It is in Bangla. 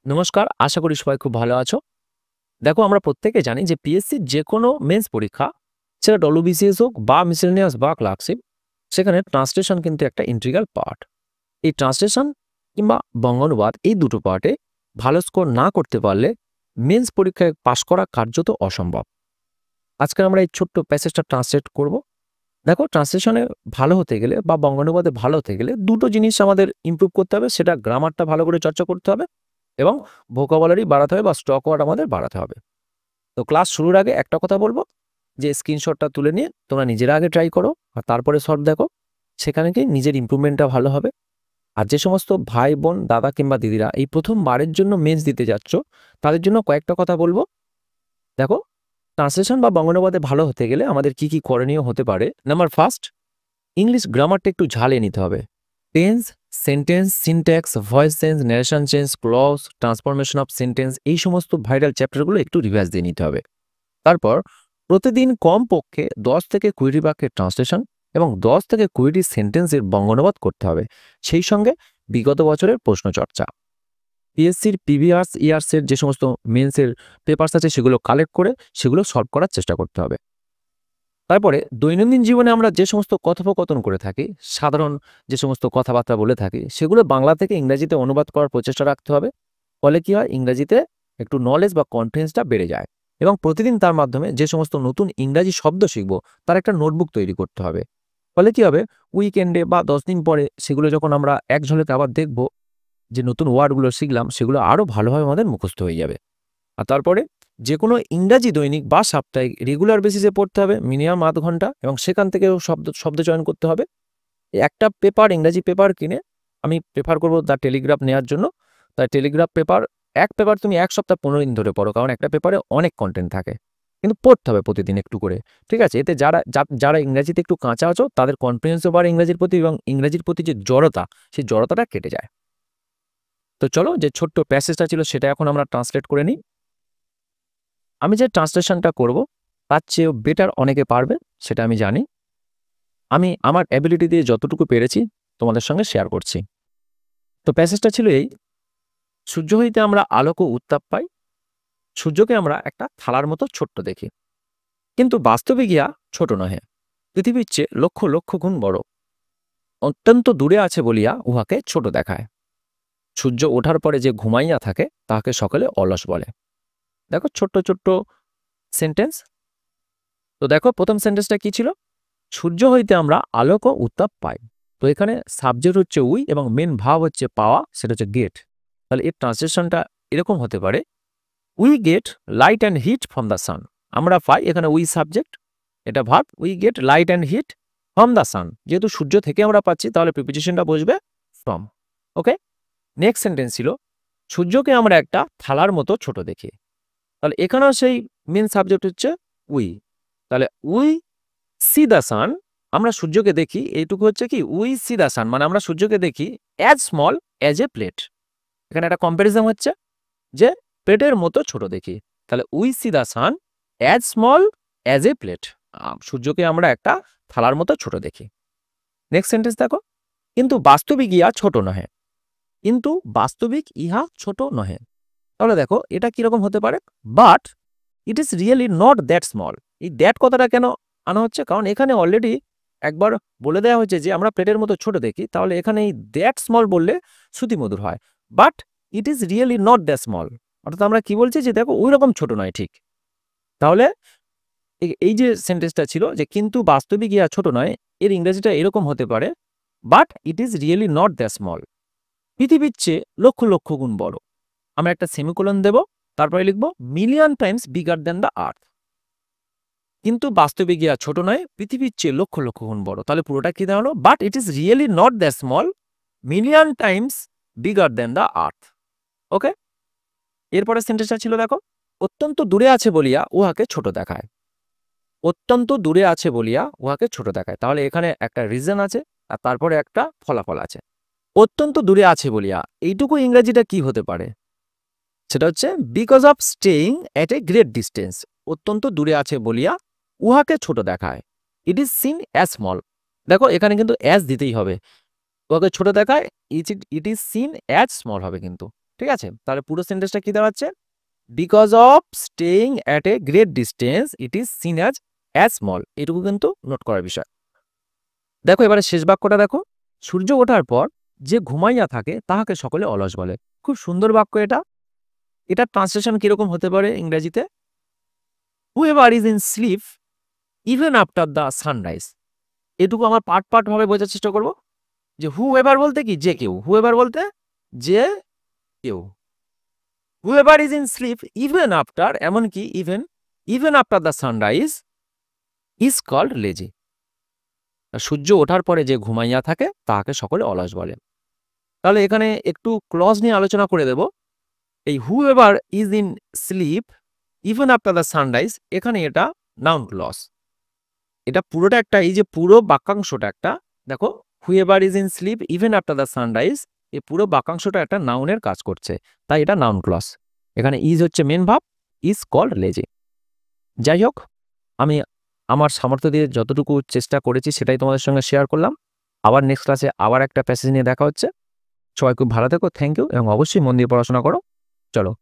নমস্কার, আশা করি সবাই খুব ভালো আছো। দেখো আমরা প্রত্যেকে জানি যে পিএসসির যেকোনো মেন্স পরীক্ষা সেটা ডব্লিউবিসিএস হোক বা মিসেলেনিয়াস বা ক্লার্কশিপ, সেখানে ট্রান্সলেশন কিন্তু একটা ইন্টিগ্রাল পার্ট। এই ট্রান্সলেশন কিংবা বঙ্গানুবাদ এই দুটো পার্টে ভালো স্কোর না করতে পারলে মেন্স পরীক্ষায় পাশ করা কার্যত অসম্ভব। আজকে আমরা এই ছোট্ট প্যাসেজটা ট্রান্সলেট করব। দেখো, ট্রান্সলেশনে ভালো হতে গেলে বা বঙ্গানুবাদে ভালো হতে গেলে দুটো জিনিস আমাদের ইমপ্রুভ করতে হবে। সেটা গ্রামারটা ভালো করে চর্চা করতে হবে এবং ভোকাবুলারি বাড়াতে হবে বা স্টক ওয়ার্ড আমাদের বাড়াতে হবে। তো ক্লাস শুরুর আগে একটা কথা বলবো যে স্ক্রিনশটটা তুলে নিয়ে তোমরা নিজেরা আগে ট্রাই করো আর তারপরে শর্ট দেখো, সেখানে কি নিজের ইমপ্রুভমেন্টটা ভালো হবে। আর যে সমস্ত ভাই বোন দাদা কিংবা দিদিরা এই প্রথমবারের জন্য মেন্স দিতে যাচ্ছ, তাদের জন্য কয়েকটা কথা বলবো। দেখো, ট্রান্সলেশন বা বঙ্গানুবাদে ভালো হতে গেলে আমাদের কি কি করণীয় হতে পারে। নাম্বার ফার্স্ট, ইংলিশ গ্রামারটা একটু ঝালিয়ে নিতে হবে। Tense, sentence, syntax, voice change, narration change, clause, transformation of sentence, এই সমস্ত ভাইরাল চ্যাপ্টারগুলো একটু রিভাইজ দিয়ে নিতে হবে। তারপর প্রতিদিন কমপক্ষে 10 থেকে 20টি বাক্যের ট্রান্সলেশন এবং 10 থেকে 20টি সেন্টেন্সের বঙ্গানুবাদ করতে হবে। সেই সঙ্গে বিগত বছরের প্রশ্ন চর্চা, পিএসসির প্রিভিয়াস ইয়ার্সের যে সমস্ত মেন্সের পেপারস আছে সেগুলো কালেক্ট করে সেগুলো সলভ করার চেষ্টা করতে হবে। তারপরে দৈনন্দিন জীবনে আমরা যে সমস্ত কথোপকথন করে থাকি, সাধারণ যে সমস্ত কথাবার্তা বলে থাকি, সেগুলো বাংলা থেকে ইংরেজিতে অনুবাদ করার প্রচেষ্টা রাখতে হবে। ফলে কি হয়, ইংরেজিতে একটু নলেজ বা কনফিডেন্সটা বেড়ে যায় এবং প্রতিদিন তার মাধ্যমে যে সমস্ত নতুন ইংরাজি শব্দ শিখবো তার একটা নোটবুক তৈরি করতে হবে। ফলে কি হবে, উইকেন্ডে বা 10 দিন পরে সেগুলো যখন আমরা এক ঝলকে আবার দেখব, যে নতুন ওয়ার্ডগুলো শিখলাম সেগুলো আরও ভালোভাবে আমাদের মুখস্থ হয়ে যাবে। আর তারপরে যে কোনো ইংরাজি দৈনিক বা সাপ্তাহিক রেগুলার বেসিসে পড়তে হবে মিনিমাম আধ ঘন্টা, এবং সেখান থেকেও শব্দ চয়ন করতে হবে। একটা পেপার, ইংরাজি পেপার কিনে আমি প্রেফার করবো দ্য টেলিগ্রাফ নেওয়ার জন্য। তাই টেলিগ্রাফ পেপার, এক পেপার তুমি 1 সপ্তাহ 15 দিন ধরে পড়ো, কারণ একটা পেপারে অনেক কন্টেন্ট থাকে, কিন্তু পড়তে হবে প্রতিদিন একটু করে। ঠিক আছে? এতে যারা ইংরাজিতে একটু কাঁচা আছো তাদের কনফিডেন্সও বাড়ে ইংরাজির প্রতি, এবং ইংরাজির প্রতি যে জড়তা, সেই জড়তাটা কেটে যায়। তো চলো, যে ছোট্ট প্যাসেজটা ছিল সেটা এখন আমরা ট্রান্সলেট করে নিই। আমি যে ট্রান্সলেশনটা করব তার চেয়েও বেটার অনেকে পারবে, সেটা আমি জানি। আমি আমার অ্যাবিলিটি দিয়ে যতটুকু পেরেছি তোমাদের সঙ্গে শেয়ার করছি। তো প্যাসেজটা ছিল এই: সূর্য হইতে আমরা আলোক ও উত্তাপ পাই, সূর্যকে আমরা একটা থালার মতো ছোট্ট দেখি, কিন্তু বাস্তবে গিয়া ছোট নহে, পৃথিবীর চেয়ে লক্ষ লক্ষ গুণ বড়, অত্যন্ত দূরে আছে বলিয়া উহাকে ছোট দেখায়। সূর্য ওঠার পরে যে ঘুমাইয়া থাকে তাহাকে সকলে অলস বলে। দেখো, ছোট্ট ছোট্ট সেন্টেন্স। তো দেখো, প্রথম সেন্টেন্সটা কি ছিল? সূর্য হইতে আমরা আলোক ও উত্তাপ পাই। তো এখানে সাবজেক্ট হচ্ছে উই এবং মেন ভাব হচ্ছে পাওয়া, সেটা হচ্ছে গেট। তাহলে এর ট্রান্সলেশনটা এরকম হতে পারে: we get light and heat from the sun. আমরা পাই, এখানে উই সাবজেক্ট, এটা verb. We get light and heat from the sun, যেহেতু সূর্য থেকে আমরা পাচ্ছি তাহলে প্রিপোজিশনটা বসবে ফ্রম। ওকে, নেক্সট সেন্টেন্স ছিল সূর্যকে আমরা একটা থালার মতো ছোট দেখি। তাহলে এখানেও সেই মেন সাবজেক্ট হচ্ছে উই। তাহলে উই সি দ্য সান, আমরা সূর্যকে দেখি, এইটুকু হচ্ছে কি উই সি দ্য সান, মানে আমরা সূর্যকে দেখি as small as a plate. এখানে একটা কম্প্যারিজন হচ্ছে যে প্লেটের মতো ছোট দেখি। তাহলে we see the sun as small as a plate, সূর্যকে আমরা একটা থালার মতো ছোট দেখি। নেক্সট সেন্টেন্স দেখো, কিন্তু বাস্তবিক ইহা ছোট নহে, কিন্তু বাস্তবিক ইহা ছোট নহে। তাহলে দেখো এটা কিরকম হতে পারে? But it is really not that small. এই দ্যাট কথাটা কেন আনা হচ্ছে? কারণ এখানে অলরেডি একবার বলে দেওয়া হয়েছে যে আমরা প্লেটের মতো ছোট দেখি, তাহলে এখানে এই দ্যাট স্মল বললে শ্রুতিমধুর হয়। But it is really not that small, অর্থাৎ আমরা কি বলছি যে দেখো ওই রকম ছোট নয় ঠিক। তাহলে এই যে সেন্টেন্সটা ছিল যে কিন্তু বাস্তবিক ইহা ছোট নয়, এর ইংরেজিটা এরকম হতে পারে: but it is really not that small, পৃথিবীর চেয়ে লক্ষ লক্ষ গুণ বড়। আমরা একটা সেমিকোলন দেব, তারপরে লিখব million times bigger than the আর্থ। কিন্তু বাস্তবে গিয়া ছোট নয়, পৃথিবীর চেয়ে লক্ষ লক্ষ গুণ বড়। তাহলে পুরোটা কি দাঁড়ালো? But it is really not that small, million times bigger than the earth. Okay, এরপরে সেন্টেন্সটা ছিল দেখো, অত্যন্ত দূরে আছে বলিয়া উহাকে ছোট দেখায়। অত্যন্ত দূরে আছে বলিয়া উহাকে ছোট দেখায়, তাহলে এখানে একটা রিজন আছে আর তারপরে একটা ফলাফল আছে। অত্যন্ত দূরে আছে বলিয়া, এইটুকু ইংরেজিটা কি হতে পারে? সেটা হচ্ছে because of staying at a great distance. অত্যন্ত দূরে আছে বলিয়া উহাকে ছোট দেখায়। It is seen as small. দেখো এখানে কিন্তু অ্যাজ দিতেই হবে, উহাকে ছোট দেখায়, it is seen as small হবে কিন্তু। ঠিক আছে? তাহলে পুরো সেন্টেন্সটা কি দাঁড়াচ্ছে? Because of staying at a great distance it is seen as small. এটুকু কিন্তু নোট করার বিষয়। দেখো এবারে শেষ বাক্যটা দেখো, সূর্য ওঠার পর যে ঘুমাইয়া থাকে তাহাকে সকলে অলস বলে। খুব সুন্দর বাক্য এটা। এটার ট্রান্সলেশন কিরকম হতে পারে ইংরেজিতে? Whoever is in sleep even after the sunrise. এটুকু আমার পার্ট ভাবে বোঝার চেষ্টা করব যে হুএভার বলতে কি? যে কেউ। হুএভার বলতে যে কেউ। Whoever is in sleep even after, এমনকি even after the sunrise is called lazy. সূর্য ওঠার পরে যে ঘুমাইয়া থাকে তাহাকে সকলে অলস বলে। তাহলে এখানে একটু ক্লজ নিয়ে আলোচনা করে দেব। এই whoever is in sleep even after the sunrise, এখানে এটা নাউন ক্লজ। এটা পুরোটা একটা, এই যে পুরো বাক্যাংশটা একটা, দেখো whoever is in sleep even after the sunrise, এই পুরো বাক্যাংশটা একটা নাউনের কাজ করছে, তাই এটা নাউন ক্লজ। এখানে ইজ হচ্ছে main verb, is called lazy. যাই হোক, আমি আমার সামর্থ্য দিয়ে যতটুকু চেষ্টা করেছি সেটাই তোমাদের সঙ্গে শেয়ার করলাম। আবার নেক্সট ক্লাসে আবার একটা প্যাসেজ নিয়ে দেখা হচ্ছে। সবাই খুব ভালো থেকো, থ্যাংক ইউ, এবং অবশ্যই মন দিয়ে পড়াশোনা করো। চলো।